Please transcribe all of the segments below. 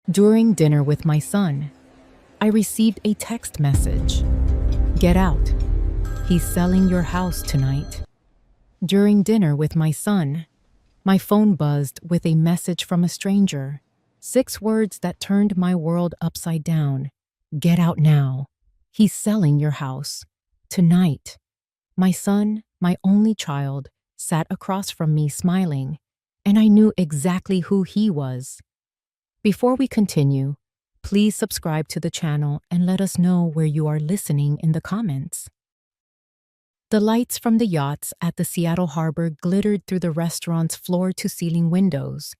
During dinner with my son, I received a text message. Get out. He's selling your house tonight. During dinner with my son, my phone buzzed with a message from a stranger. 6 words that turned my world upside down. Get out now. He's selling your house. Tonight. My son, my only child, sat across from me smiling, and I knew exactly who he was. Before we continue, please subscribe to the channel and let us know where you are listening in the comments. The lights from the yachts at the Seattle harbor glittered through the restaurant's floor-to-ceiling windows,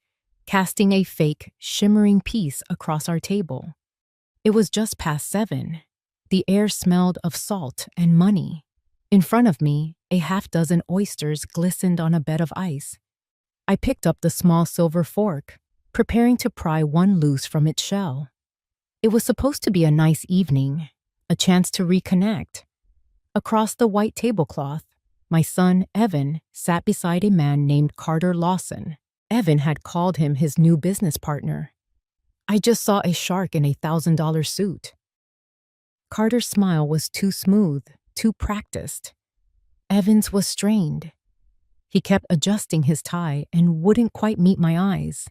casting a fake, shimmering piece across our table. It was just past 7. The air smelled of salt and money. In front of me, a half-dozen oysters glistened on a bed of ice. I picked up the small silver fork, preparing to pry one loose from its shell. It was supposed to be a nice evening, a chance to reconnect. Across the white tablecloth, my son, Evan, sat beside a man named Carter Lawson. Evan had called him his new business partner. I just saw a shark in a $1,000 suit. Carter's smile was too smooth, too practiced. Evan's was strained. He kept adjusting his tie and wouldn't quite meet my eyes.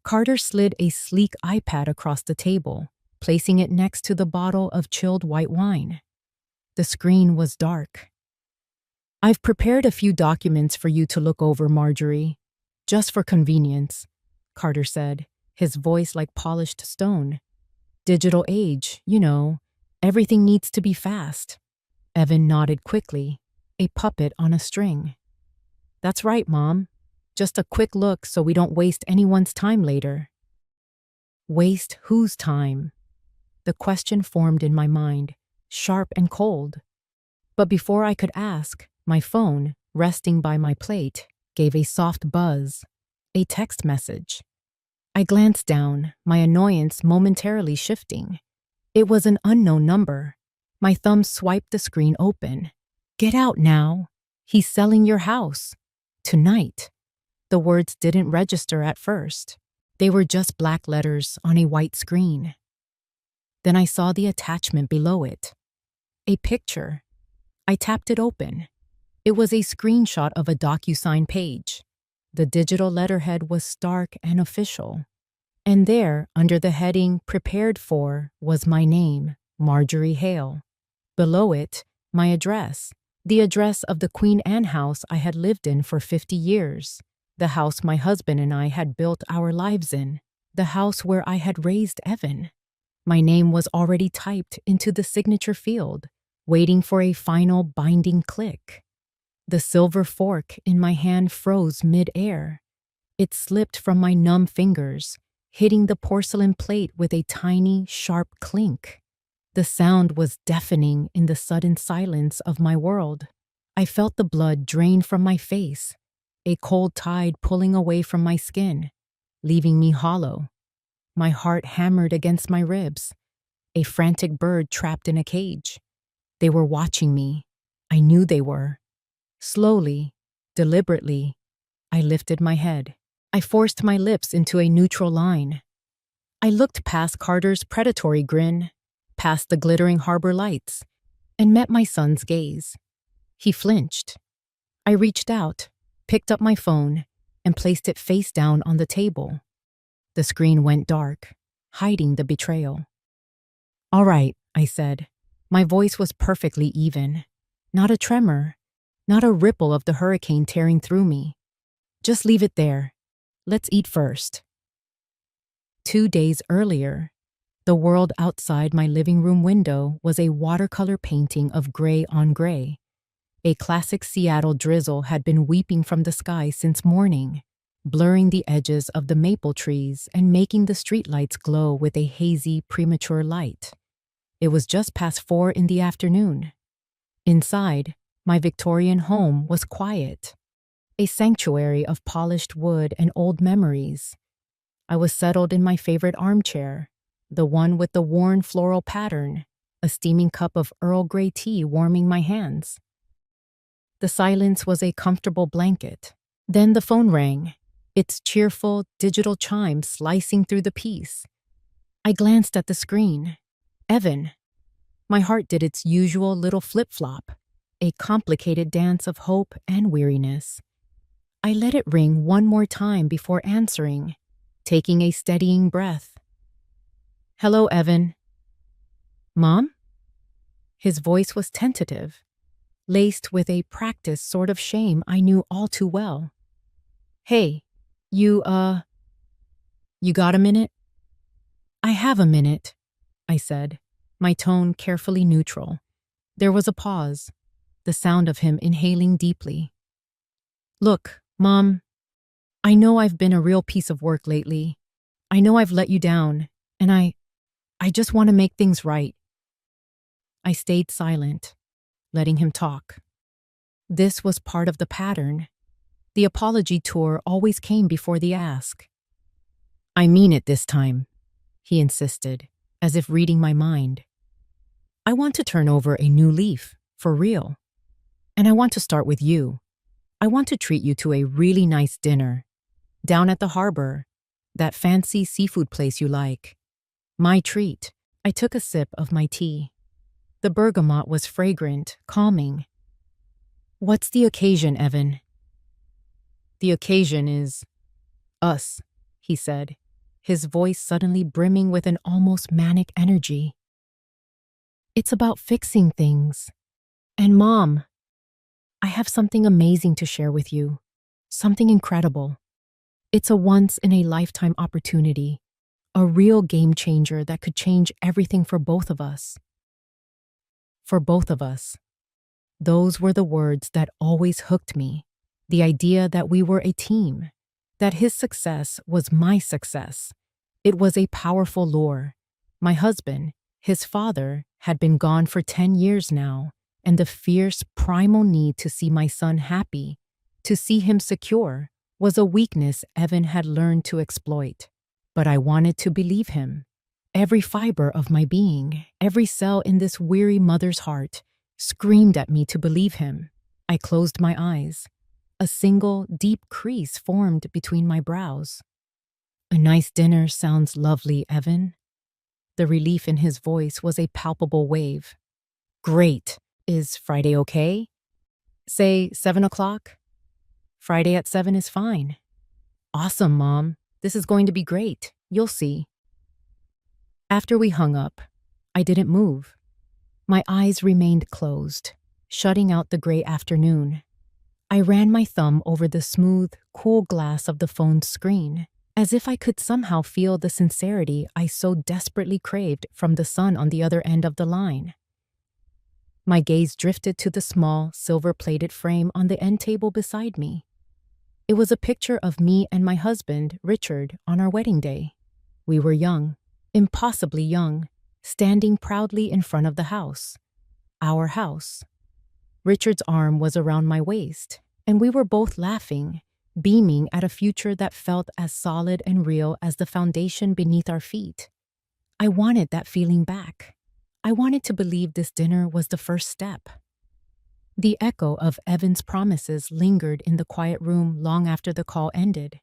Carter slid a sleek iPad across the table, placing it next to the bottle of chilled white wine. The screen was dark. I've prepared a few documents for you to look over, Marjorie. Just for convenience, Carter said, his voice like polished stone. Digital age, everything needs to be fast. Evan nodded quickly, a puppet on a string. That's right, Mom. Just a quick look so we don't waste anyone's time later. Waste whose time? The question formed in my mind, sharp and cold. But before I could ask, my phone, resting by my plate, gave a soft buzz, a text message. I glanced down, my annoyance momentarily shifting. It was an unknown number. My thumb swiped the screen open. Get out now. He's selling your house. Tonight. The words didn't register at first. They were just black letters on a white screen. Then I saw the attachment below it. A picture. I tapped it open. It was a screenshot of a DocuSign page. The digital letterhead was stark and official. And there, under the heading Prepared For, was my name, Marjorie Hale. Below it, my address. The address of the Queen Anne house I had lived in for 50 years. The house my husband and I had built our lives in. The house where I had raised Evan. My name was already typed into the signature field, waiting for a final binding click. The silver fork in my hand froze mid-air. It slipped from my numb fingers, hitting the porcelain plate with a tiny, sharp clink. The sound was deafening in the sudden silence of my world. I felt the blood drain from my face, a cold tide pulling away from my skin, leaving me hollow. My heart hammered against my ribs, a frantic bird trapped in a cage. They were watching me. I knew they were. Slowly, deliberately, I lifted my head. I forced my lips into a neutral line. I looked past Carter's predatory grin, past the glittering harbor lights, and met my son's gaze. He flinched. I reached out, picked up my phone, and placed it face down on the table. The screen went dark, hiding the betrayal. All right, I said. My voice was perfectly even. Not a tremor, not a ripple of the hurricane tearing through me. Just leave it there. Let's eat first. 2 days earlier, the world outside my living room window was a watercolor painting of gray on gray. A classic Seattle drizzle had been weeping from the sky since morning, blurring the edges of the maple trees and making the streetlights glow with a hazy, premature light. It was just past 4 in the afternoon. Inside, my Victorian home was quiet, a sanctuary of polished wood and old memories. I was settled in my favorite armchair, the one with the worn floral pattern, a steaming cup of Earl Grey tea warming my hands. The silence was a comfortable blanket. Then the phone rang, its cheerful digital chime slicing through the peace. I glanced at the screen. Evan. My heart did its usual little flip-flop, a complicated dance of hope and weariness. I let it ring one more time before answering, taking a steadying breath. Hello, Evan. Mom? His voice was tentative, laced with a practiced sort of shame I knew all too well. Hey, you got a minute? I have a minute, I said, my tone carefully neutral. There was a pause, the sound of him inhaling deeply. Look, Mom, I know I've been a real piece of work lately. I know I've let you down, and I just want to make things right. I stayed silent, letting him talk. This was part of the pattern. The apology tour always came before the ask. I mean it this time, he insisted, as if reading my mind. I want to turn over a new leaf, for real. And I want to start with you. I want to treat you to a really nice dinner. Down at the harbor, that fancy seafood place you like. My treat. I took a sip of my tea. The bergamot was fragrant, calming. What's the occasion, Evan? The occasion is us, he said, his voice suddenly brimming with an almost manic energy. It's about fixing things. And Mom, I have something amazing to share with you. Something incredible. It's a once-in-a-lifetime opportunity. A real game changer that could change everything for both of us. For both of us. Those were the words that always hooked me. The idea that we were a team. That his success was my success. It was a powerful lure. My husband, his father, had been gone for 10 years now, and the fierce primal need to see my son happy, to see him secure, was a weakness Evan had learned to exploit. But I wanted to believe him. Every fiber of my being, every cell in this weary mother's heart, screamed at me to believe him. I closed my eyes. A single, deep crease formed between my brows. A nice dinner sounds lovely, Evan. The relief in his voice was a palpable wave. Great. Is Friday okay? Say 7 o'clock? Friday at 7 is fine. Awesome, Mom. This is going to be great. You'll see. After we hung up, I didn't move. My eyes remained closed, shutting out the gray afternoon. I ran my thumb over the smooth, cool glass of the phone's screen, as if I could somehow feel the sincerity I so desperately craved from the son on the other end of the line. My gaze drifted to the small, silver-plated frame on the end table beside me. It was a picture of me and my husband, Richard, on our wedding day. We were young, impossibly young, standing proudly in front of the house. Our house. Richard's arm was around my waist, and we were both laughing, beaming at a future that felt as solid and real as the foundation beneath our feet. I wanted that feeling back. I wanted to believe this dinner was the first step. The echo of Evan's promises lingered in the quiet room long after the call ended.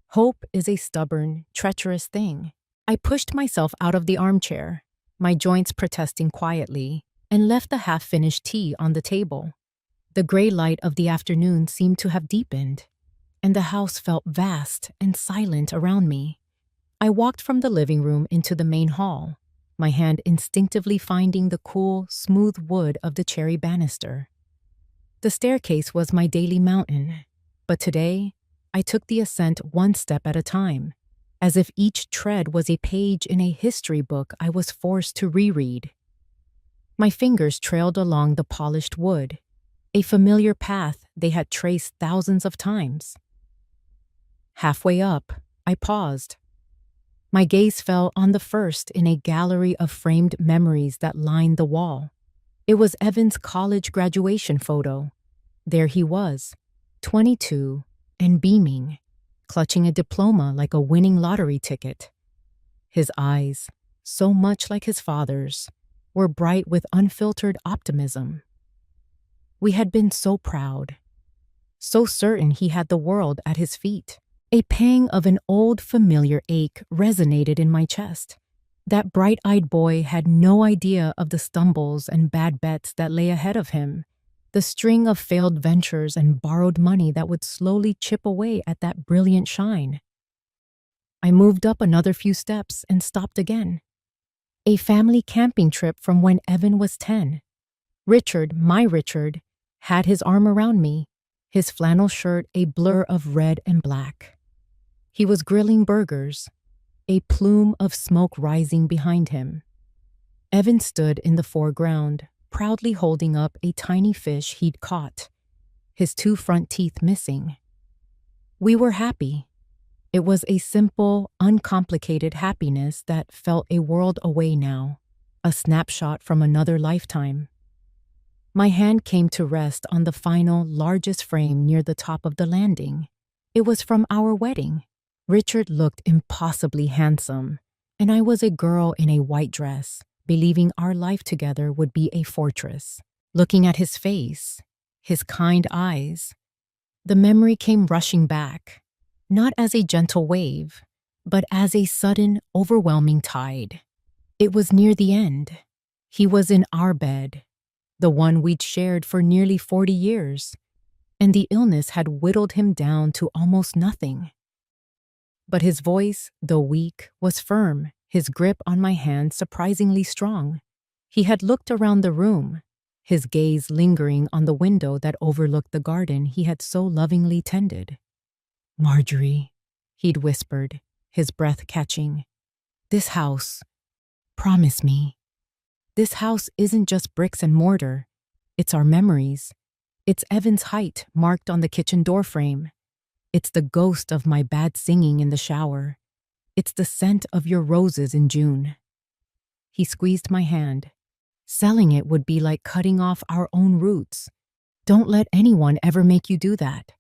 Hope is a stubborn, treacherous thing. I pushed myself out of the armchair, my joints protesting quietly, and left the half-finished tea on the table. The gray light of the afternoon seemed to have deepened, and the house felt vast and silent around me. I walked from the living room into the main hall, my hand instinctively finding the cool, smooth wood of the cherry banister. The staircase was my daily mountain, but today I took the ascent one step at a time, as if each tread was a page in a history book I was forced to reread. My fingers trailed along the polished wood, a familiar path they had traced thousands of times. Halfway up, I paused. My gaze fell on the first in a gallery of framed memories that lined the wall. It was Evan's college graduation photo. There he was, 22 and beaming, clutching a diploma like a winning lottery ticket. His eyes, so much like his father's, were bright with unfiltered optimism. We had been so proud, so certain he had the world at his feet. A pang of an old familiar ache resonated in my chest. That bright-eyed boy had no idea of the stumbles and bad bets that lay ahead of him, the string of failed ventures and borrowed money that would slowly chip away at that brilliant shine. I moved up another few steps and stopped again. A family camping trip from when Evan was 10. Richard, my Richard, had his arm around me, his flannel shirt a blur of red and black. He was grilling burgers, a plume of smoke rising behind him. Evan stood in the foreground, proudly holding up a tiny fish he'd caught, his 2 front teeth missing. We were happy. It was a simple, uncomplicated happiness that felt a world away now, a snapshot from another lifetime. My hand came to rest on the final, largest frame near the top of the landing. It was from our wedding. Richard looked impossibly handsome, and I was a girl in a white dress, believing our life together would be a fortress. Looking at his face, his kind eyes, the memory came rushing back, not as a gentle wave, but as a sudden, overwhelming tide. It was near the end. He was in our bed, the one we'd shared for nearly 40 years, and the illness had whittled him down to almost nothing. But his voice, though weak, was firm, his grip on my hand surprisingly strong. He had looked around the room, his gaze lingering on the window that overlooked the garden he had so lovingly tended. "Marjorie," he'd whispered, his breath catching. "This house, promise me. This house isn't just bricks and mortar. It's our memories. It's Evan's height marked on the kitchen doorframe. It's the ghost of my bad singing in the shower. It's the scent of your roses in June." He squeezed my hand. "Selling it would be like cutting off our own roots. Don't let anyone ever make you do that."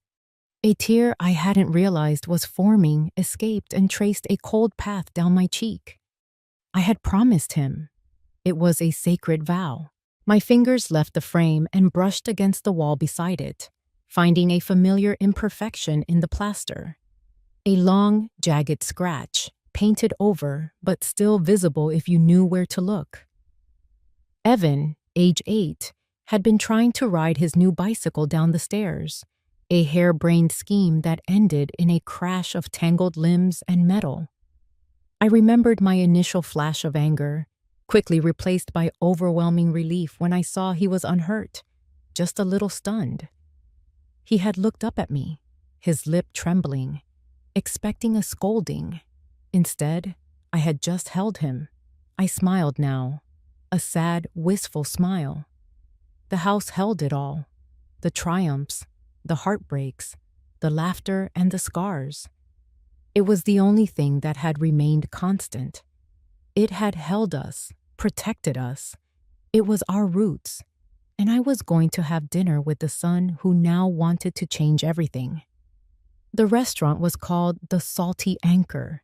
A tear I hadn't realized was forming escaped and traced a cold path down my cheek. I had promised him. It was a sacred vow. My fingers left the frame and brushed against the wall beside it, finding a familiar imperfection in the plaster. A long, jagged scratch, painted over, but still visible if you knew where to look. Evan, age 8, had been trying to ride his new bicycle down the stairs, a harebrained scheme that ended in a crash of tangled limbs and metal. I remembered my initial flash of anger, quickly replaced by overwhelming relief when I saw he was unhurt, just a little stunned. He had looked up at me, his lip trembling, expecting a scolding. Instead, I had just held him. I smiled now, a sad, wistful smile. The house held it all, the triumphs, the heartbreaks, the laughter and the scars. It was the only thing that had remained constant. It had held us, protected us. It was our roots, and I was going to have dinner with the son who now wanted to change everything. The restaurant was called the Salty Anchor,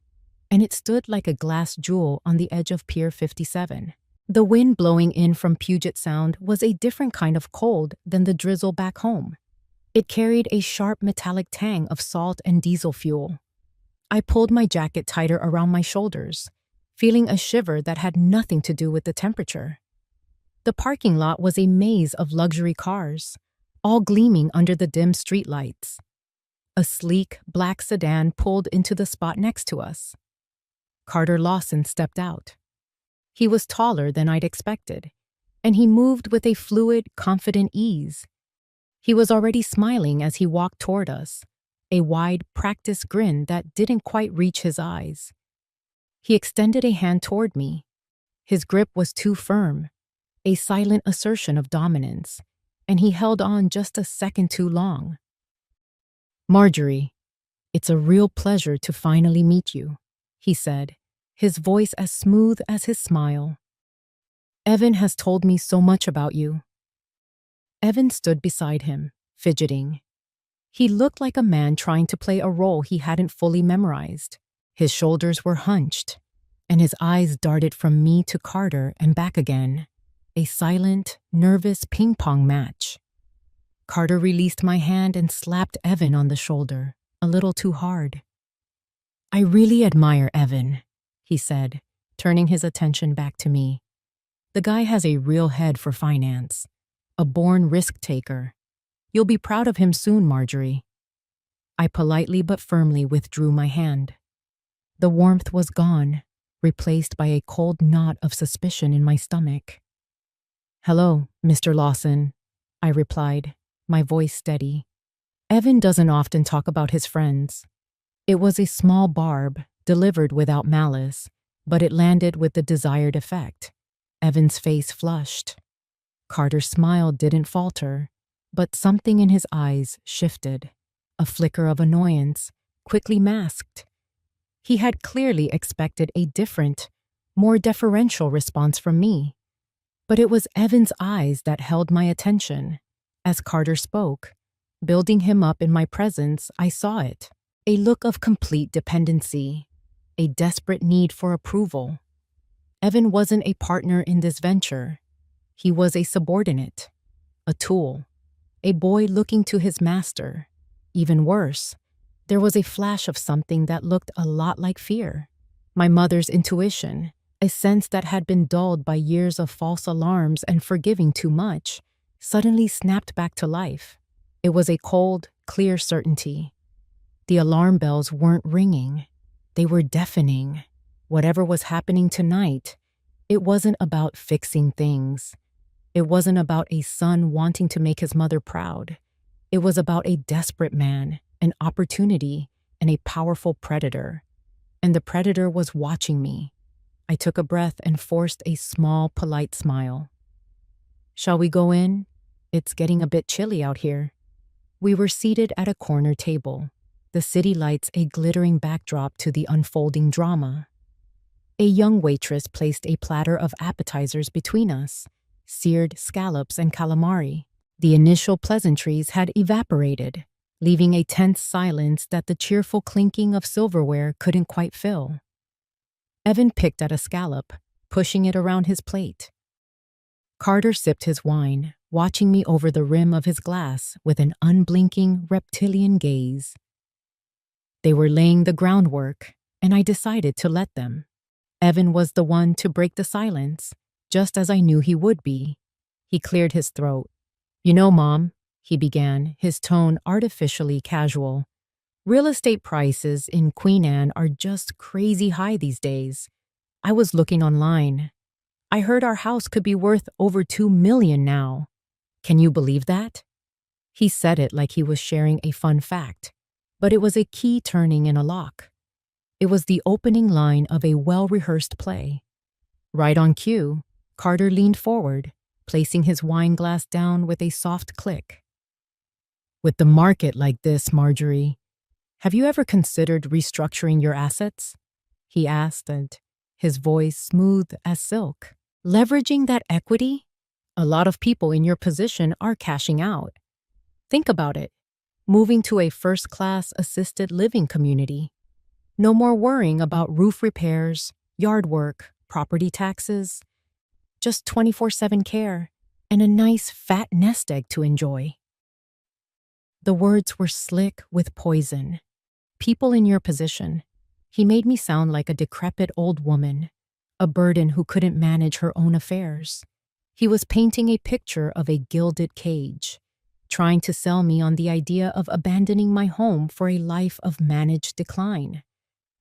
and it stood like a glass jewel on the edge of Pier 57. The wind blowing in from Puget Sound was a different kind of cold than the drizzle back home. It carried a sharp metallic tang of salt and diesel fuel. I pulled my jacket tighter around my shoulders, feeling a shiver that had nothing to do with the temperature. The parking lot was a maze of luxury cars, all gleaming under the dim streetlights. A sleek, black sedan pulled into the spot next to us. Carter Lawson stepped out. He was taller than I'd expected, and he moved with a fluid, confident ease. He was already smiling as he walked toward us, a wide, practiced grin that didn't quite reach his eyes. He extended a hand toward me. His grip was too firm, a silent assertion of dominance, and he held on just a second too long. "Marjorie, it's a real pleasure to finally meet you," he said, his voice as smooth as his smile. "Evan has told me so much about you." Evan stood beside him, fidgeting. He looked like a man trying to play a role he hadn't fully memorized. His shoulders were hunched, and his eyes darted from me to Carter and back again, a silent, nervous ping-pong match. Carter released my hand and slapped Evan on the shoulder, a little too hard. I really admire Evan, he said, turning his attention back to me. The guy has a real head for finance, a born risk taker. You'll be proud of him soon, Marjorie. I politely but firmly withdrew my hand. The warmth was gone, replaced by a cold knot of suspicion in my stomach. Hello, Mr. Lawson, I replied, my voice steady. Evan doesn't often talk about his friends. It was a small barb, delivered without malice, but it landed with the desired effect. Evan's face flushed. Carter's smile didn't falter, but something in his eyes shifted. A flicker of annoyance, quickly masked. He had clearly expected a different, more deferential response from me. But it was Evan's eyes that held my attention. As Carter spoke, building him up in my presence, I saw it. A look of complete dependency, a desperate need for approval. Evan wasn't a partner in this venture. He was a subordinate, a tool, a boy looking to his master. Even worse, there was a flash of something that looked a lot like fear. My mother's intuition, a sense that had been dulled by years of false alarms and forgiving too much, suddenly snapped back to life. It was a cold, clear certainty. The alarm bells weren't ringing. They were deafening. Whatever was happening tonight, it wasn't about fixing things. It wasn't about a son wanting to make his mother proud. It was about a desperate man, an opportunity, and a powerful predator. And the predator was watching me. I took a breath and forced a small, polite smile. Shall we go in? It's getting a bit chilly out here. We were seated at a corner table, the city lights a glittering backdrop to the unfolding drama. A young waitress placed a platter of appetizers between us, seared scallops and calamari. The initial pleasantries had evaporated, leaving a tense silence that the cheerful clinking of silverware couldn't quite fill. Evan picked at a scallop, pushing it around his plate. Carter sipped his wine, watching me over the rim of his glass with an unblinking, reptilian gaze. They were laying the groundwork, and I decided to let them. Evan was the one to break the silence, just as I knew he would be. He cleared his throat. You know, Mom, he began, his tone artificially casual. Real estate prices in Queen Anne are just crazy high these days. I was looking online. I heard our house could be worth over $2 million now. Can you believe that? He said it like he was sharing a fun fact, but it was a key turning in a lock. It was the opening line of a well-rehearsed play. Right on cue, Carter leaned forward, placing his wine glass down with a soft click. With the market like this, Marjorie, have you ever considered restructuring your assets? He asked, and his voice smooth as silk. Leveraging that equity? A lot of people in your position are cashing out. Think about it. Moving to a first-class assisted living community. No more worrying about roof repairs, yard work, property taxes. Just 24/7 care and a nice fat nest egg to enjoy. The words were slick with poison. People in your position. He made me sound like a decrepit old woman, a burden who couldn't manage her own affairs. He was painting a picture of a gilded cage, trying to sell me on the idea of abandoning my home for a life of managed decline.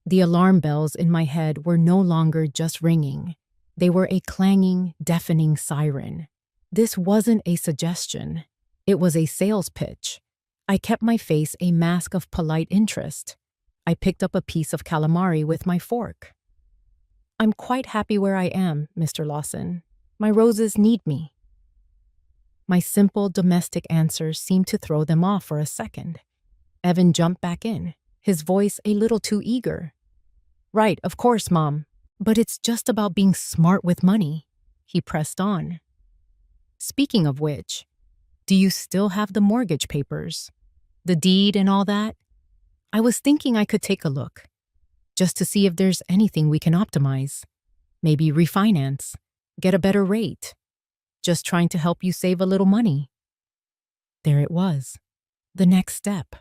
The alarm bells in my head were no longer just ringing. They were a clanging, deafening siren. This wasn't a suggestion. It was a sales pitch. I kept my face a mask of polite interest. I picked up a piece of calamari with my fork. I'm quite happy where I am, Mr. Lawson. My roses need me. My simple domestic answer seemed to throw them off for a second. Evan jumped back in, his voice a little too eager. Right, of course, Mom. But it's just about being smart with money, he pressed on. Speaking of which, do you still have the mortgage papers? The deed and all that? I was thinking I could take a look, just to see if there's anything we can optimize. Maybe refinance, get a better rate. Just trying to help you save a little money. There it was. The next step.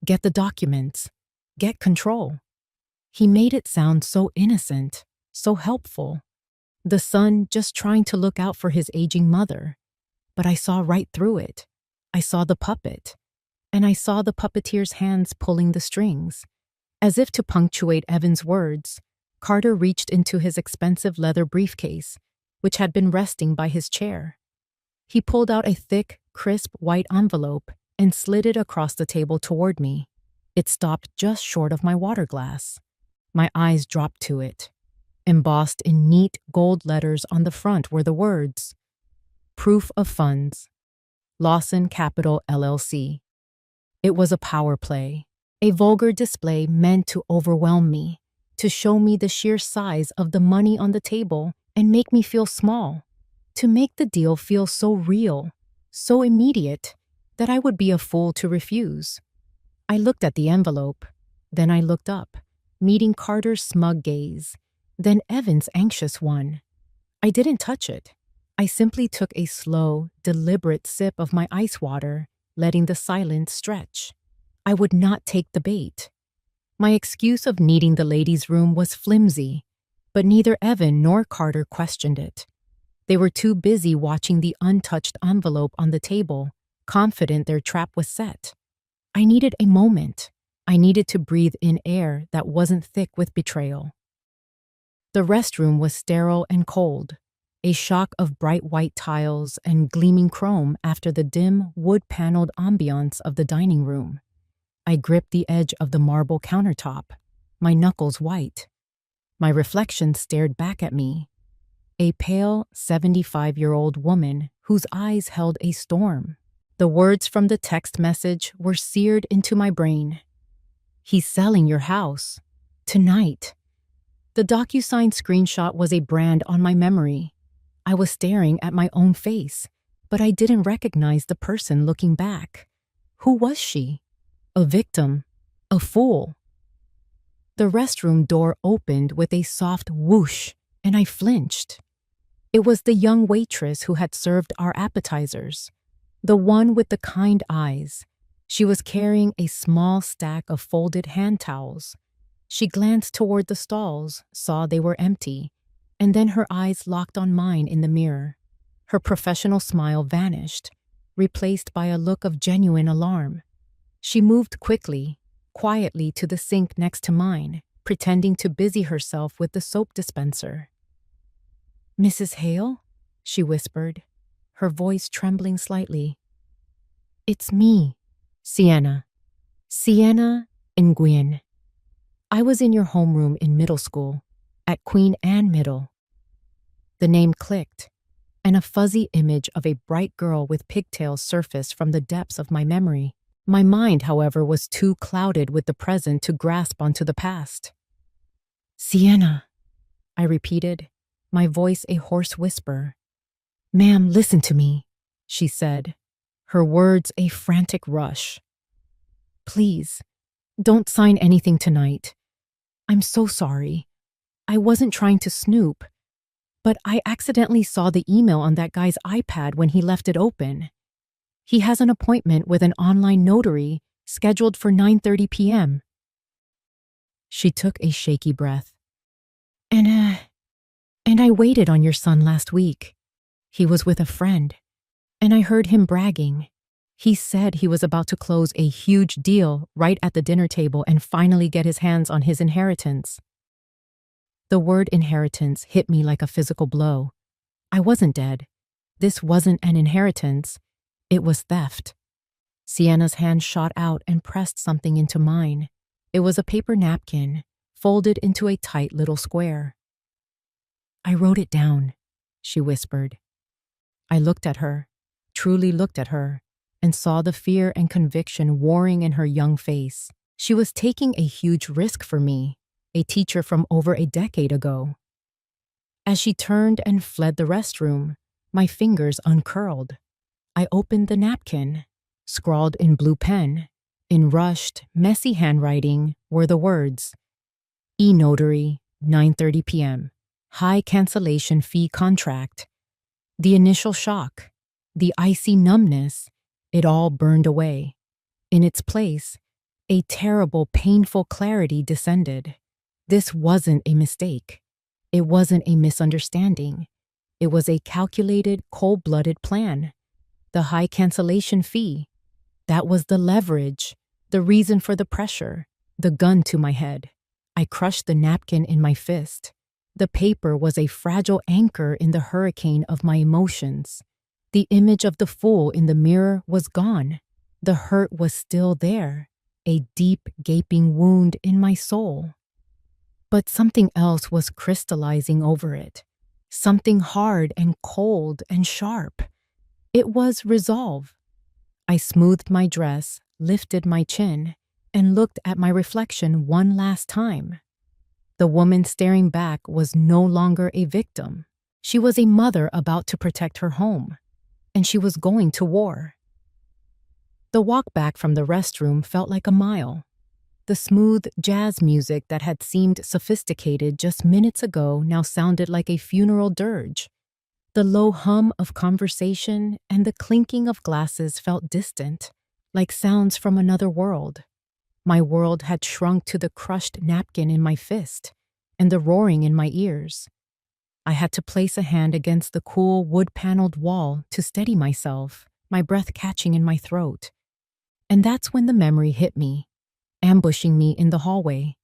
Get the documents. Get control. He made it sound so innocent, so helpful. The son just trying to look out for his aging mother. But I saw right through it. I saw the puppet. And I saw the puppeteer's hands pulling the strings. As if to punctuate Evan's words, Carter reached into his expensive leather briefcase, which had been resting by his chair. He pulled out a thick, crisp white envelope and slid it across the table toward me. It stopped just short of my water glass. My eyes dropped to it. Embossed in neat gold letters on the front were the words, "Proof of funds, Lawson Capital LLC." It was a power play, a vulgar display meant to overwhelm me, to show me the sheer size of the money on the table and make me feel small, to make the deal feel so real, so immediate, that I would be a fool to refuse. I looked at the envelope, then I looked up, meeting Carter's smug gaze, then Evan's anxious one. I didn't touch it. I simply took a slow, deliberate sip of my ice water, letting the silence stretch. I would not take the bait. My excuse of needing the ladies' room was flimsy, but neither Evan nor Carter questioned it. They were too busy watching the untouched envelope on the table, confident their trap was set. I needed a moment. I needed to breathe in air that wasn't thick with betrayal. The restroom was sterile and cold, a shock of bright white tiles and gleaming chrome after the dim, wood-paneled ambiance of the dining room. I gripped the edge of the marble countertop, my knuckles white. My reflection stared back at me, a pale, 75-year-old woman whose eyes held a storm. The words from the text message were seared into my brain. "He's selling your house. Tonight." The DocuSign screenshot was a brand on my memory. I was staring at my own face, but I didn't recognize the person looking back. Who was she? A victim? A fool? The restroom door opened with a soft whoosh, and I flinched. It was the young waitress who had served our appetizers, the one with the kind eyes. She was carrying a small stack of folded hand towels. She glanced toward the stalls, saw they were empty, and then her eyes locked on mine in the mirror. Her professional smile vanished, replaced by a look of genuine alarm. She moved quietly to the sink next to mine, pretending to busy herself with the soap dispenser. "Mrs. Hale?" she whispered, her voice trembling slightly. "It's me, Sienna. Sienna Nguyen. I was in your homeroom in middle school, at Queen Anne Middle." The name clicked, and a fuzzy image of a bright girl with pigtails surfaced from the depths of my memory. My mind, however, was too clouded with the present to grasp onto the past. "Sienna," I repeated, my voice a hoarse whisper. "Ma'am, listen to me," she said, her words a frantic rush. "Please, don't sign anything tonight. I'm so sorry. I wasn't trying to snoop, but I accidentally saw the email on that guy's iPad when he left it open. He has an appointment with an online notary scheduled for 9:30 p.m. She took a shaky breath. And I waited on your son last week. He was with a friend, and I heard him bragging. He said he was about to close a huge deal right at the dinner table and finally get his hands on his inheritance. The word inheritance hit me like a physical blow. I wasn't dead. This wasn't an inheritance. It was theft. Sienna's hand shot out and pressed something into mine. It was a paper napkin, folded into a tight little square. "I wrote it down," she whispered. I looked at her, truly looked at her, and saw the fear and conviction warring in her young face. She was taking a huge risk for me, a teacher from over a decade ago. As she turned and fled the restroom, my fingers uncurled. I opened the napkin. Scrawled in blue pen, in rushed, messy handwriting, were the words, "E-Notary, 9:30 p.m. High cancellation fee contract." The initial shock, the icy numbness, it all burned away. In its place, a terrible, painful clarity descended. This wasn't a mistake. It wasn't a misunderstanding. It was a calculated, cold-blooded plan. The high cancellation fee. That was the leverage, the reason for the pressure, the gun to my head. I crushed the napkin in my fist. The paper was a fragile anchor in the hurricane of my emotions. The image of the fool in the mirror was gone. The hurt was still there, a deep, gaping wound in my soul. But something else was crystallizing over it. Something hard and cold and sharp. It was resolve. I smoothed my dress, lifted my chin, and looked at my reflection one last time. The woman staring back was no longer a victim. She was a mother about to protect her home, and she was going to war. The walk back from the restroom felt like a mile. The smooth jazz music that had seemed sophisticated just minutes ago now sounded like a funeral dirge. The low hum of conversation and the clinking of glasses felt distant, like sounds from another world. My world had shrunk to the crushed napkin in my fist and the roaring in my ears. I had to place a hand against the cool wood-paneled wall to steady myself, my breath catching in my throat. And that's when the memory hit me, ambushing me in the hallway.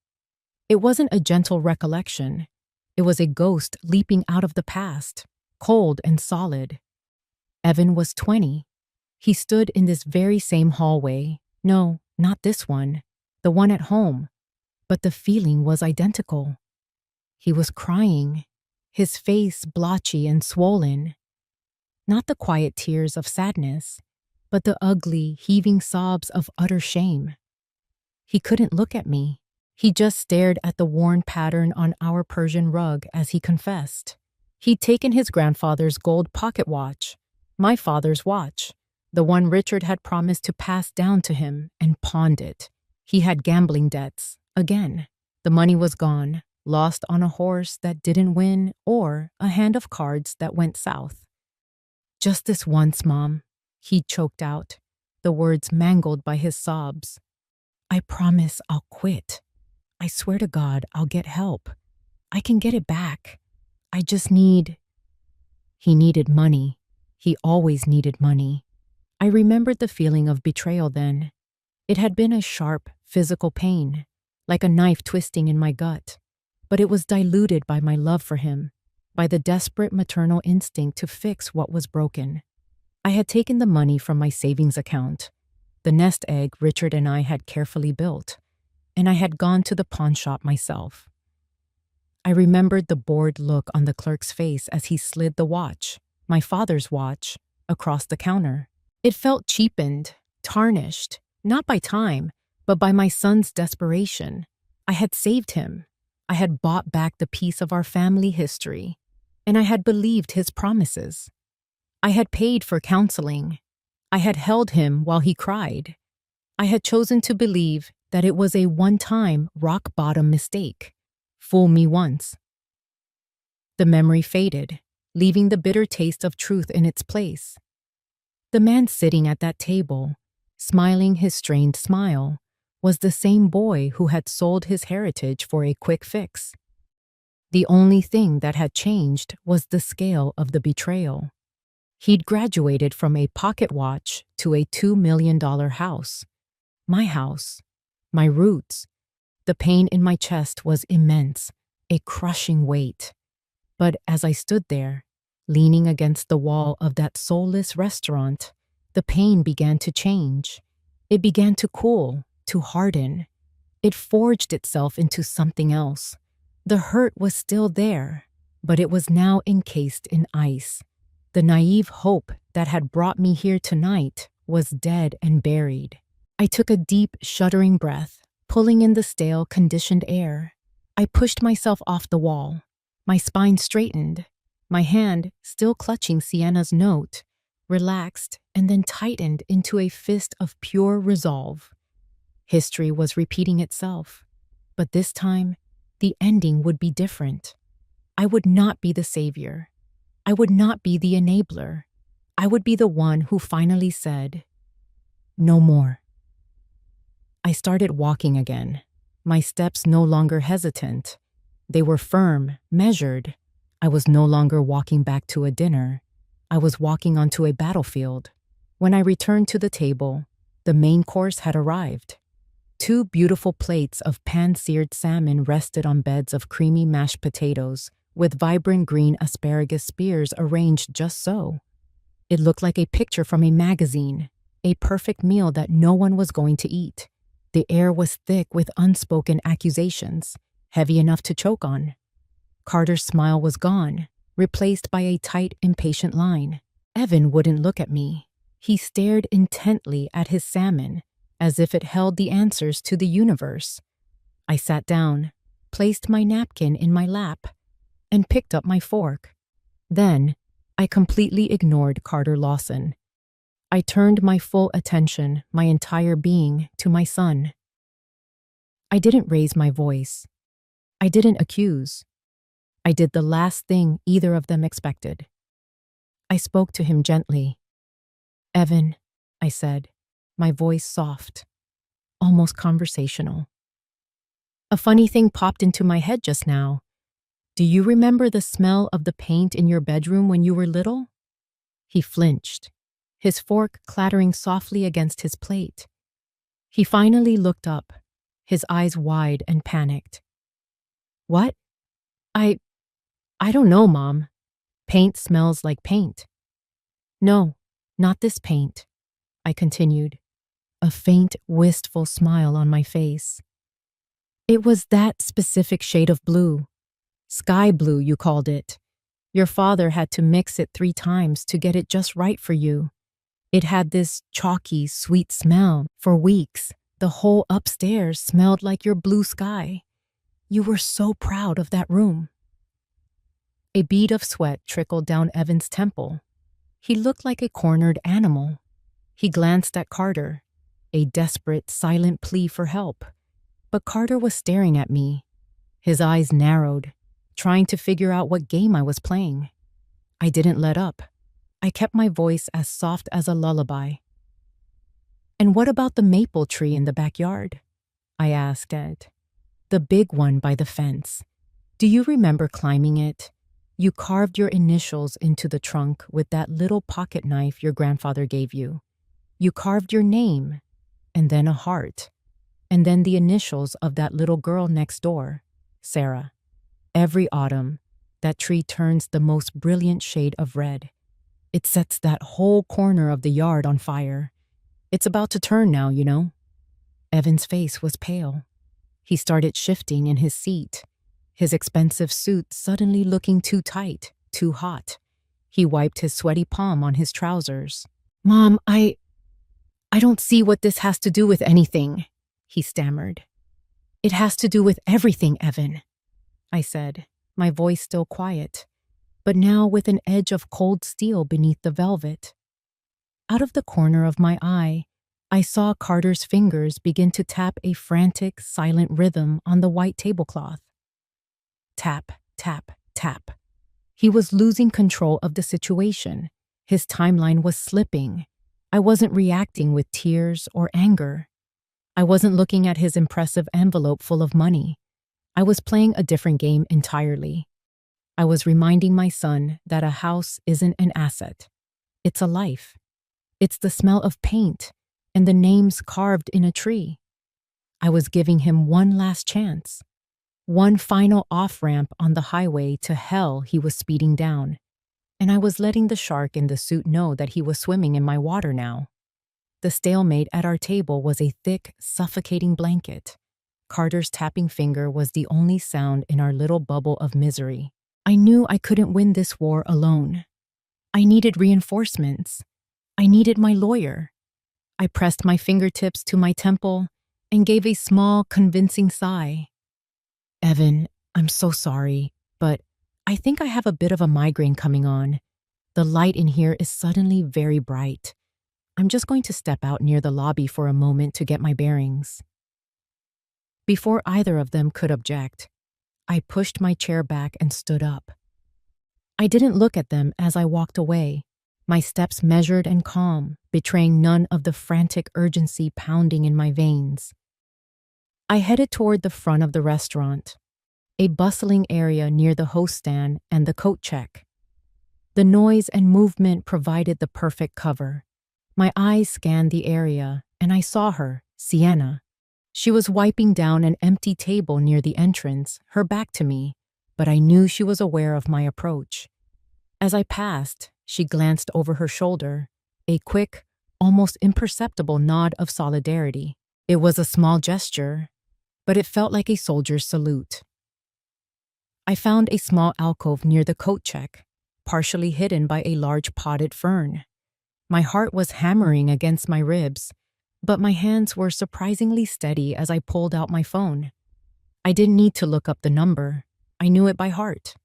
It wasn't a gentle recollection. It was a ghost leaping out of the past, cold and solid. Evan was 20. He stood in this very same hallway. No, not this one. The one at home, but the feeling was identical. He was crying, his face blotchy and swollen. Not the quiet tears of sadness, but the ugly, heaving sobs of utter shame. He couldn't look at me. He just stared at the worn pattern on our Persian rug as he confessed. He'd taken his grandfather's gold pocket watch, my father's watch, the one Richard had promised to pass down to him, and pawned it. He had gambling debts, again. The money was gone, lost on a horse that didn't win or a hand of cards that went south. "Just this once, Mom," he choked out, the words mangled by his sobs. "I promise I'll quit. I swear to God I'll get help. I can get it back. I just need—" He needed money. He always needed money. I remembered the feeling of betrayal then. It had been a sharp, physical pain, like a knife twisting in my gut. But it was diluted by my love for him, by the desperate maternal instinct to fix what was broken. I had taken the money from my savings account, the nest egg Richard and I had carefully built, and I had gone to the pawn shop myself. I remembered the bored look on the clerk's face as he slid the watch, my father's watch, across the counter. It felt cheapened, tarnished, not by time, but by my son's desperation. I had saved him. I had bought back the piece of our family history, and I had believed his promises. I had paid for counseling. I had held him while he cried. I had chosen to believe that it was a one-time, rock-bottom mistake. Fool me once. The memory faded, leaving the bitter taste of truth in its place. The man sitting at that table, smiling his strained smile, was the same boy who had sold his heritage for a quick fix. The only thing that had changed was the scale of the betrayal. He'd graduated from a pocket watch to a $2 million house. My house. My roots. The pain in my chest was immense, a crushing weight. But as I stood there, leaning against the wall of that soulless restaurant, the pain began to change. It began to cool, to harden. It forged itself into something else. The hurt was still there, but it was now encased in ice. The naive hope that had brought me here tonight was dead and buried. I took a deep, shuddering breath, pulling in the stale, conditioned air. I pushed myself off the wall. My spine straightened. My hand, still clutching Sienna's note, relaxed and then tightened into a fist of pure resolve. History was repeating itself, but this time, the ending would be different. I would not be the savior. I would not be the enabler. I would be the one who finally said, "No more." I started walking again, my steps no longer hesitant. They were firm, measured. I was no longer walking back to a dinner. I was walking onto a battlefield. When I returned to the table, the main course had arrived. 2 beautiful plates of pan-seared salmon rested on beds of creamy mashed potatoes with vibrant green asparagus spears arranged just so. It looked like a picture from a magazine, a perfect meal that no one was going to eat. The air was thick with unspoken accusations, heavy enough to choke on. Carter's smile was gone, replaced by a tight, impatient line. Evan wouldn't look at me. He stared intently at his salmon, as if it held the answers to the universe. I sat down, placed my napkin in my lap, and picked up my fork. Then, I completely ignored Carter Lawson. I turned my full attention, my entire being, to my son. I didn't raise my voice. I didn't accuse. I did the last thing either of them expected. I spoke to him gently. "Evan," I said, my voice soft, almost conversational. "A funny thing popped into my head just now. Do you remember the smell of the paint in your bedroom when you were little?" He flinched, his fork clattering softly against his plate. He finally looked up, his eyes wide and panicked. "What? I don't know, Mom. Paint smells like paint." "No, not this paint," I continued, a faint, wistful smile on my face. "It was that specific shade of blue. Sky blue, you called it. Your father had to mix it 3 times to get it just right for you. It had this chalky, sweet smell. For weeks, the whole upstairs smelled like your blue sky. You were so proud of that room." A bead of sweat trickled down Evan's temple. He looked like a cornered animal. He glanced at Carter, a desperate, silent plea for help. But Carter was staring at me. His eyes narrowed, trying to figure out what game I was playing. I didn't let up. I kept my voice as soft as a lullaby. "And what about the maple tree in the backyard?" I asked Ed. "The big one by the fence. Do you remember climbing it? You carved your initials into the trunk with that little pocket knife your grandfather gave you. You carved your name, and then a heart, and then the initials of that little girl next door, Sarah. Every autumn, that tree turns the most brilliant shade of red. It sets that whole corner of the yard on fire. It's about to turn now, you know." Evan's face was pale. He started shifting in his seat, his expensive suit suddenly looking too tight, too hot. He wiped his sweaty palm on his trousers. "Mom, I don't see what this has to do with anything," he stammered. "It has to do with everything, Evan," I said, my voice still quiet, but now with an edge of cold steel beneath the velvet. Out of the corner of my eye, I saw Carter's fingers begin to tap a frantic, silent rhythm on the white tablecloth. Tap, tap, tap. He was losing control of the situation. His timeline was slipping. I wasn't reacting with tears or anger. I wasn't looking at his impressive envelope full of money. I was playing a different game entirely. I was reminding my son that a house isn't an asset. It's a life. It's the smell of paint and the names carved in a tree. I was giving him one last chance. One final off-ramp on the highway to hell he was speeding down. And I was letting the shark in the suit know that he was swimming in my water now. The stalemate at our table was a thick, suffocating blanket. Carter's tapping finger was the only sound in our little bubble of misery. I knew I couldn't win this war alone. I needed reinforcements. I needed my lawyer. I pressed my fingertips to my temple and gave a small, convincing sigh. "Evan, I'm so sorry, but I think I have a bit of a migraine coming on. The light in here is suddenly very bright. I'm just going to step out near the lobby for a moment to get my bearings." Before either of them could object, I pushed my chair back and stood up. I didn't look at them as I walked away, my steps measured and calm, betraying none of the frantic urgency pounding in my veins. I headed toward the front of the restaurant, a bustling area near the host stand and the coat check. The noise and movement provided the perfect cover. My eyes scanned the area, and I saw her, Sienna. She was wiping down an empty table near the entrance, her back to me, but I knew she was aware of my approach. As I passed, she glanced over her shoulder, a quick, almost imperceptible nod of solidarity. It was a small gesture, but it felt like a soldier's salute. I found a small alcove near the coat check, partially hidden by a large potted fern. My heart was hammering against my ribs, but my hands were surprisingly steady as I pulled out my phone. I didn't need to look up the number. I knew it by heart.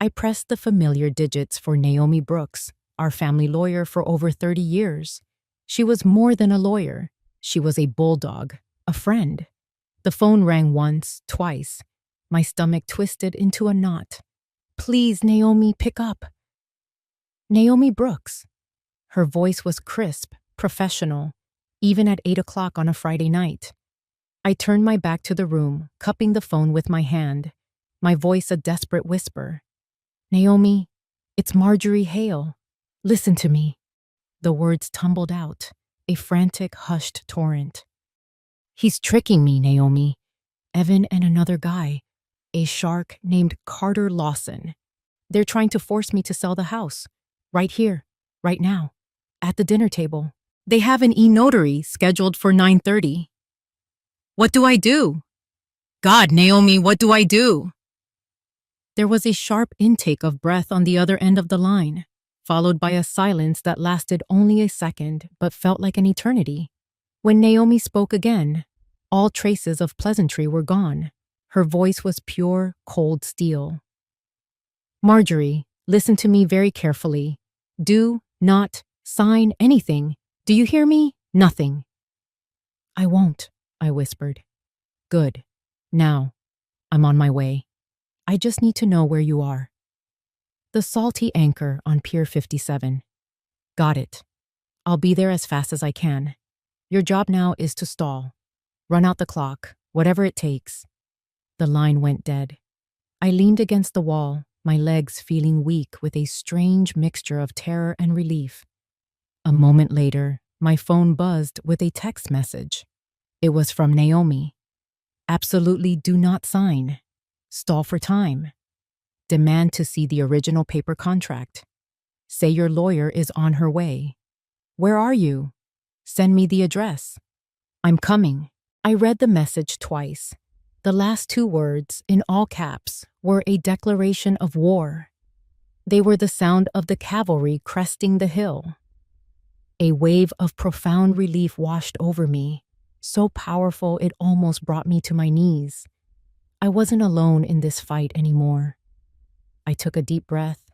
I pressed the familiar digits for Naomi Brooks, our family lawyer for over 30 years. She was more than a lawyer. She was a bulldog, a friend. The phone rang once, twice. My stomach twisted into a knot. "Please, Naomi, pick up." Naomi Brooks. Her voice was crisp, professional, even at 8 o'clock on a Friday night. I turned my back to the room, cupping the phone with my hand, my voice a desperate whisper. "Naomi, it's Marjorie Hale. Listen to me." The words tumbled out, a frantic, hushed torrent. "He's tricking me, Naomi. Evan and another guy, a shark named Carter Lawson. They're trying to force me to sell the house. Right here, right now, at the dinner table. They have an e-notary scheduled for 9:30. What do I do? God, Naomi, what do I do?" There was a sharp intake of breath on the other end of the line, followed by a silence that lasted only a second but felt like an eternity. When Naomi spoke again, all traces of pleasantry were gone. Her voice was pure, cold steel. "Marjorie, listen to me very carefully. Do not sign anything. Do you hear me? Nothing." "I won't," I whispered. "Good. Now, I'm on my way. I just need to know where you are." "The Salty Anchor on Pier 57. "Got it. I'll be there as fast as I can. Your job now is to stall. Run out the clock, whatever it takes." The line went dead. I leaned against the wall, my legs feeling weak with a strange mixture of terror and relief. A moment later, my phone buzzed with a text message. It was from Naomi. "Absolutely do not sign. Stall for time. Demand to see the original paper contract. Say your lawyer is on her way. Where are you? Send me the address. I'm coming." I read the message twice. The last two words, in all caps, were a declaration of war. They were the sound of the cavalry cresting the hill. A wave of profound relief washed over me, so powerful it almost brought me to my knees. I wasn't alone in this fight anymore. I took a deep breath,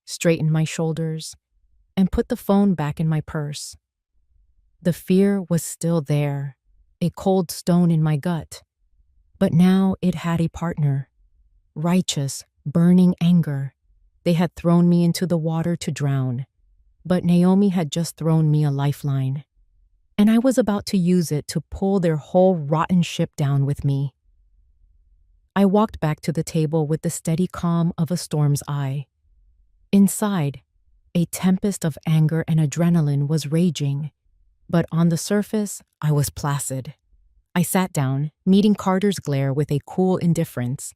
straightened my shoulders, and put the phone back in my purse. The fear was still there, a cold stone in my gut. But now it had a partner. Righteous, burning anger. They had thrown me into the water to drown, but Naomi had just thrown me a lifeline. And I was about to use it to pull their whole rotten ship down with me. I walked back to the table with the steady calm of a storm's eye. Inside, a tempest of anger and adrenaline was raging, but on the surface, I was placid. I sat down, meeting Carter's glare with a cool indifference.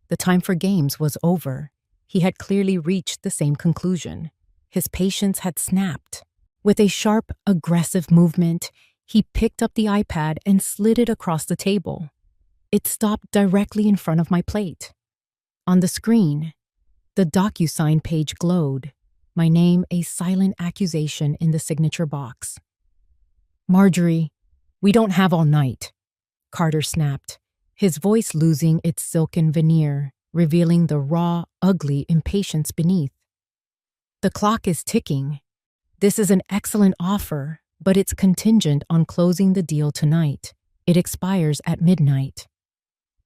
The time for games was over. He had clearly reached the same conclusion. His patience had snapped. With a sharp, aggressive movement, he picked up the iPad and slid it across the table. It stopped directly in front of my plate. On the screen, the DocuSign page glowed, my name a silent accusation in the signature box. "Marjorie, we don't have all night," Carter snapped, his voice losing its silken veneer, revealing the raw, ugly impatience beneath. "The clock is ticking. This is an excellent offer, but it's contingent on closing the deal tonight. It expires at midnight."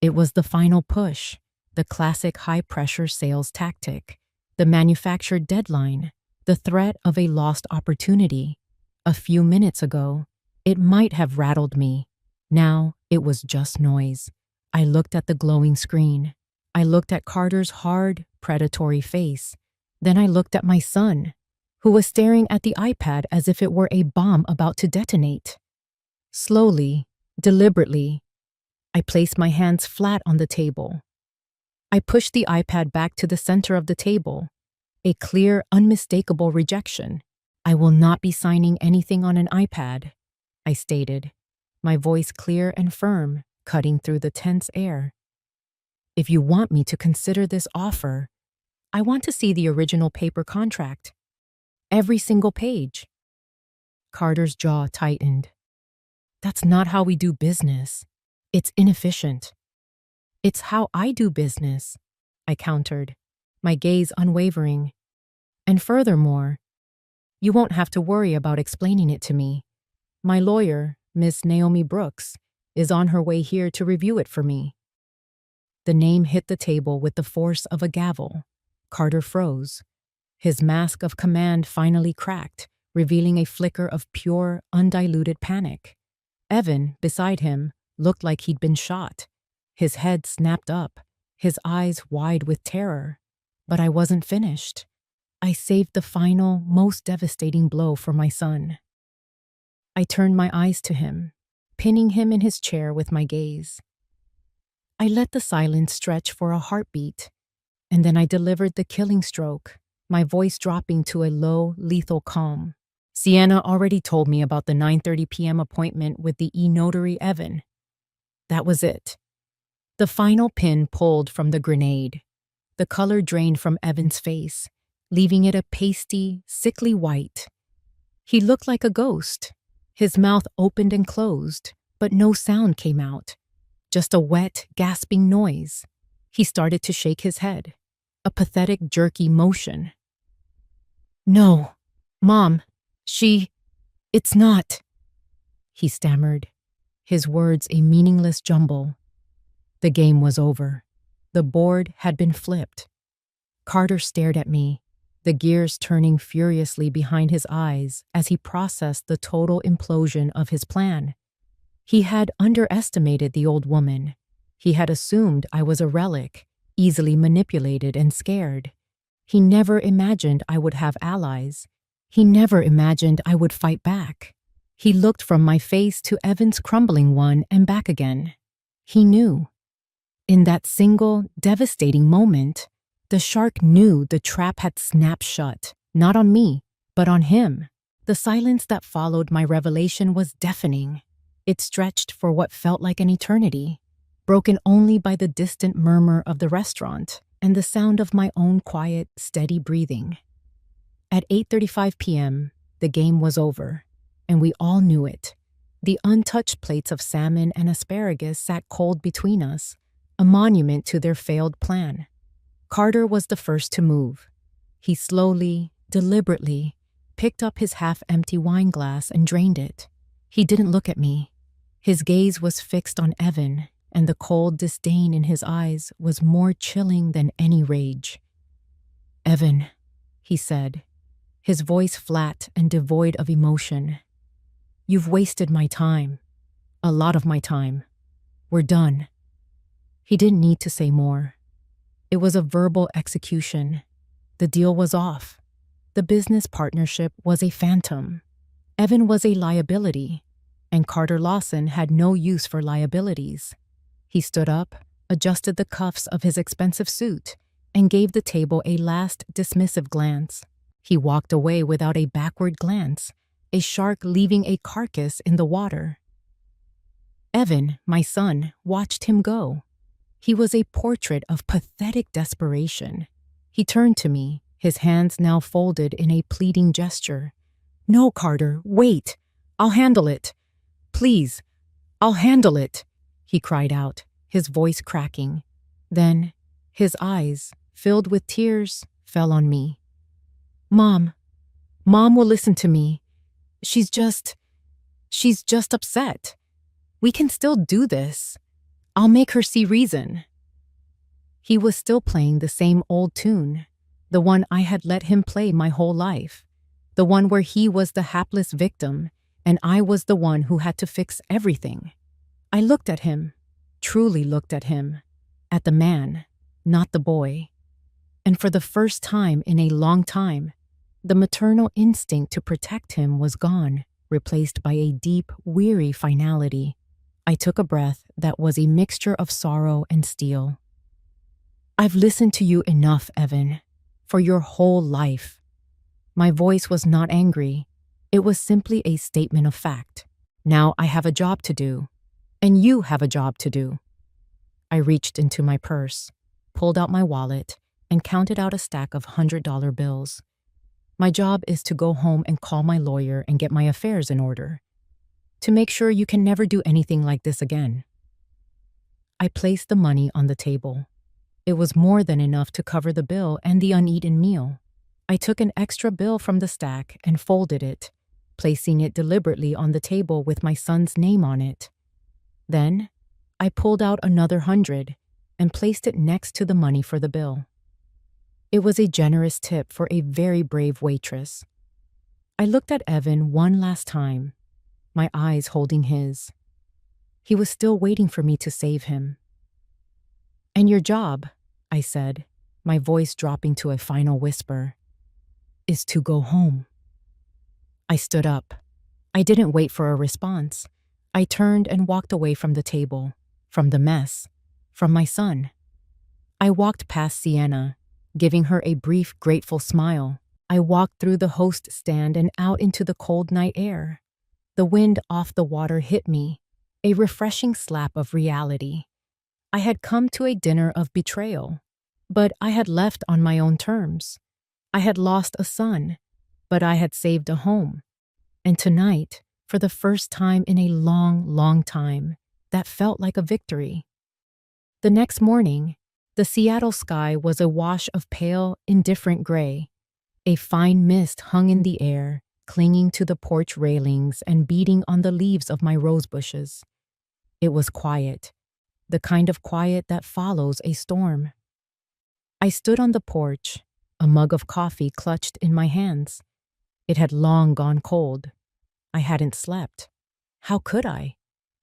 It was the final push, the classic high-pressure sales tactic, the manufactured deadline, the threat of a lost opportunity. A few minutes ago, it might have rattled me. Now, It was just noise. I looked at the glowing screen. I looked at Carter's hard, predatory face. Then I looked at my son, who was staring at the iPad as if it were a bomb about to detonate. Slowly, deliberately, I placed my hands flat on the table. I pushed the iPad back to the center of the table. A clear, unmistakable rejection. I will not be signing anything on an iPad, I stated, my voice clear and firm, cutting through the tense air. If you want me to consider this offer, I want to see the original paper contract. Every single page. Carter's jaw tightened. That's not how we do business. It's inefficient. It's how I do business, I countered, my gaze unwavering. And furthermore, you won't have to worry about explaining it to me. My lawyer, Miss Naomi Brooks, is on her way here to review it for me. The name hit the table with the force of a gavel. Carter froze. His mask of command finally cracked, revealing a flicker of pure, undiluted panic. Evan, beside him, looked like he'd been shot. His head snapped up, his eyes wide with terror. But I wasn't finished. I saved the final, most devastating blow for my son. I turned my eyes to him, pinning him in his chair with my gaze. I let the silence stretch for a heartbeat, and then I delivered the killing stroke, my voice dropping to a low, lethal calm. Sienna already told me about the 9:30 p.m. appointment with the e-notary Evan. That was it. The final pin pulled from the grenade. The color drained from Evan's face, leaving it a pasty, sickly white. He looked like a ghost. His mouth opened and closed, but no sound came out. Just a wet, gasping noise. He started to shake his head, a pathetic, jerky motion. No, Mom, it's not, he stammered, his words a meaningless jumble. The game was over. The board had been flipped. Carter stared at me, the gears turning furiously behind his eyes as he processed the total implosion of his plan. He had underestimated the old woman. He had assumed I was a relic, easily manipulated and scared. He never imagined I would have allies. He never imagined I would fight back. He looked from my face to Evan's crumbling one and back again. He knew. In that single, devastating moment, the shark knew the trap had snapped shut, not on me, but on him. The silence that followed my revelation was deafening. It stretched for what felt like an eternity, broken only by the distant murmur of the restaurant and the sound of my own quiet, steady breathing. At 8:35 p.m., the game was over, and we all knew it. The untouched plates of salmon and asparagus sat cold between us, a monument to their failed plan. Carter was the first to move. He slowly, deliberately, picked up his half-empty wine glass and drained it. He didn't look at me. His gaze was fixed on Evan, and the cold disdain in his eyes was more chilling than any rage. Evan, he said, his voice flat and devoid of emotion. You've wasted my time. A lot of my time. We're done. He didn't need to say more. It was a verbal execution. The deal was off. The business partnership was a phantom. Evan was a liability, and Carter Lawson had no use for liabilities. He stood up, adjusted the cuffs of his expensive suit, and gave the table a last dismissive glance. He walked away without a backward glance, a shark leaving a carcass in the water. Evan, my son, watched him go. He was a portrait of pathetic desperation. He turned to me, his hands now folded in a pleading gesture. No, Carter, wait. I'll handle it. Please, I'll handle it, he cried out, his voice cracking. Then, his eyes, filled with tears, fell on me. Mom will listen to me. She's just upset. We can still do this. I'll make her see reason. He was still playing the same old tune, the one I had let him play my whole life, the one where he was the hapless victim and I was the one who had to fix everything. I looked at him, truly looked at him, at the man, not the boy. And for the first time in a long time, the maternal instinct to protect him was gone, replaced by a deep, weary finality. I took a breath that was a mixture of sorrow and steel. I've listened to you enough, Evan, for your whole life. My voice was not angry. It was simply a statement of fact. Now I have a job to do, and you have a job to do. I reached into my purse, pulled out my wallet, and counted out a stack of $100 bills. My job is to go home and call my lawyer and get my affairs in order, to make sure you can never do anything like this again. I placed the money on the table. It was more than enough to cover the bill and the uneaten meal. I took an extra bill from the stack and folded it, placing it deliberately on the table with my son's name on it. Then, I pulled out another 100 and placed it next to the money for the bill. It was a generous tip for a very brave waitress. I looked at Evan one last time, my eyes holding his. He was still waiting for me to save him. "And your job," I said, my voice dropping to a final whisper, "is to go home." I stood up. I didn't wait for a response. I turned and walked away from the table, from the mess, from my son. I walked past Sienna, giving her a brief, grateful smile. I walked through the host stand and out into the cold night air. The wind off the water hit me, a refreshing slap of reality. I had come to a dinner of betrayal, but I had left on my own terms. I had lost a son, but I had saved a home. And tonight, for the first time in a long, long time, that felt like a victory. The next morning, the Seattle sky was a wash of pale, indifferent gray. A fine mist hung in the air, clinging to the porch railings and beating on the leaves of my rose bushes. It was quiet, the kind of quiet that follows a storm. I stood on the porch, a mug of coffee clutched in my hands. It had long gone cold. I hadn't slept. How could I?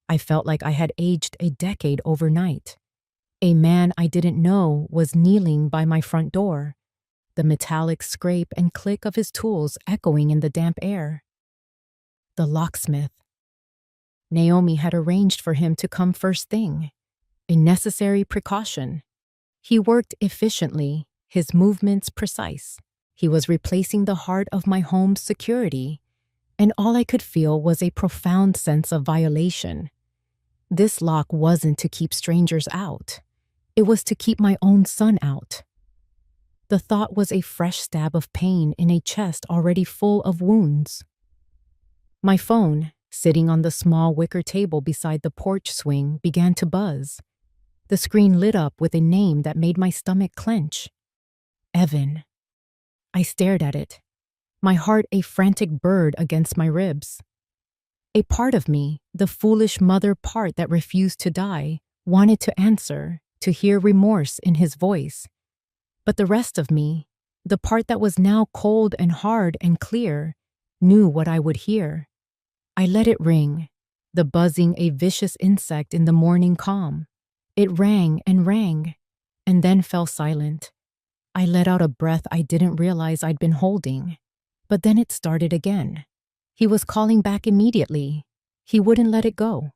I felt like I had aged a decade overnight. A man I didn't know was kneeling by my front door, the metallic scrape and click of his tools echoing in the damp air. The locksmith. Naomi had arranged for him to come first thing, a necessary precaution. He worked efficiently, his movements precise. He was replacing the heart of my home's security, and all I could feel was a profound sense of violation. This lock wasn't to keep strangers out. It was to keep my own son out. The thought was a fresh stab of pain in a chest already full of wounds. My phone, sitting on the small wicker table beside the porch swing, began to buzz. The screen lit up with a name that made my stomach clench. Evan. I stared at it, my heart a frantic bird against my ribs. A part of me, the foolish mother part that refused to die, wanted to answer, to hear remorse in his voice. But the rest of me, the part that was now cold and hard and clear, knew what I would hear. I let it ring, the buzzing a vicious insect in the morning calm. It rang, and then fell silent. I let out a breath I didn't realize I'd been holding. But then it started again. He was calling back immediately. He wouldn't let it go.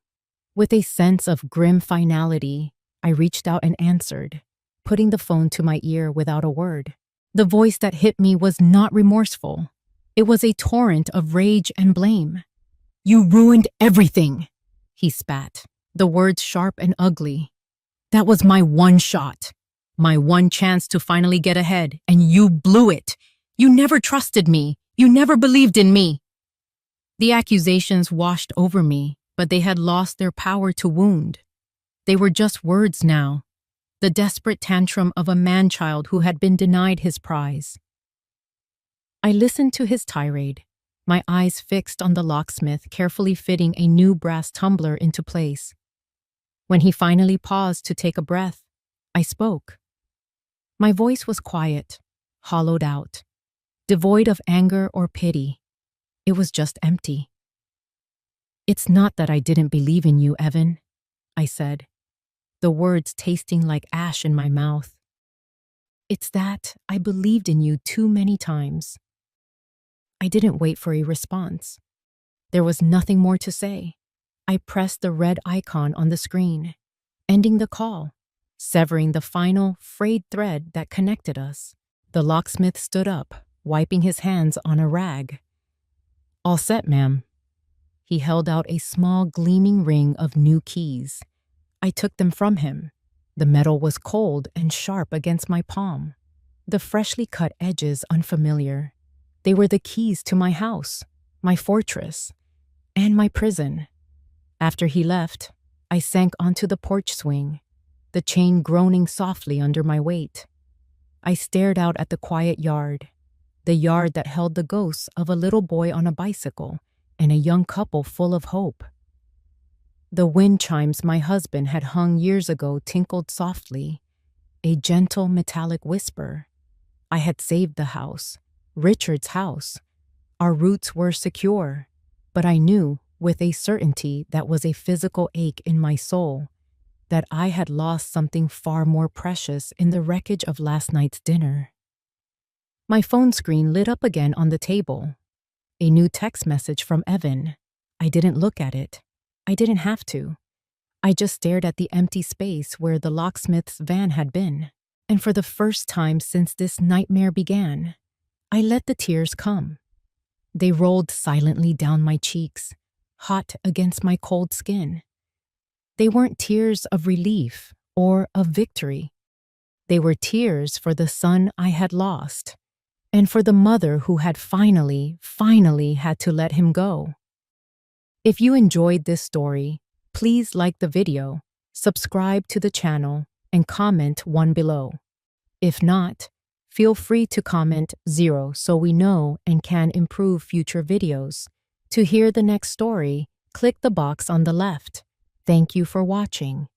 With a sense of grim finality, I reached out and answered, putting the phone to my ear without a word. The voice that hit me was not remorseful. It was a torrent of rage and blame. "You ruined everything," he spat, the words sharp and ugly. "That was my one shot, my one chance to finally get ahead, and you blew it. You never trusted me. You never believed in me." The accusations washed over me, but they had lost their power to wound. They were just words now, the desperate tantrum of a man-child who had been denied his prize. I listened to his tirade, my eyes fixed on the locksmith carefully fitting a new brass tumbler into place. When he finally paused to take a breath, I spoke. My voice was quiet, hollowed out, devoid of anger or pity. It was just empty. "It's not that I didn't believe in you, Evan. I said, the words tasting like ash in my mouth. It's that I believed in you too many times. I didn't wait for a response. There was nothing more to say. I pressed the red icon on the screen, ending the call, severing the final frayed thread that connected us. The locksmith stood up, wiping his hands on a rag. All set, ma'am. He held out a small gleaming ring of new keys. I took them from him. The metal was cold and sharp against my palm, the freshly cut edges unfamiliar. They were the keys to my house, my fortress, and my prison. After he left, I sank onto the porch swing, the chain groaning softly under my weight. I stared out at the quiet yard, the yard that held the ghosts of a little boy on a bicycle and a young couple full of hope. The wind chimes my husband had hung years ago tinkled softly, a gentle metallic whisper. I had saved the house, Richard's house. Our roots were secure, but I knew, with a certainty that was a physical ache in my soul, that I had lost something far more precious in the wreckage of last night's dinner. My phone screen lit up again on the table. A new text message from Evan. I didn't look at it. I didn't have to. I just stared at the empty space where the locksmith's van had been. And for the first time since this nightmare began, I let the tears come. They rolled silently down my cheeks, hot against my cold skin. They weren't tears of relief or of victory. They were tears for the son I had lost, and for the mother who had finally had to let him go. If you enjoyed this story, please like the video, subscribe to the channel, and comment 1 below. If not, feel free to comment 0 so we know and can improve future videos. To hear the next story, click the box on the left. Thank you for watching.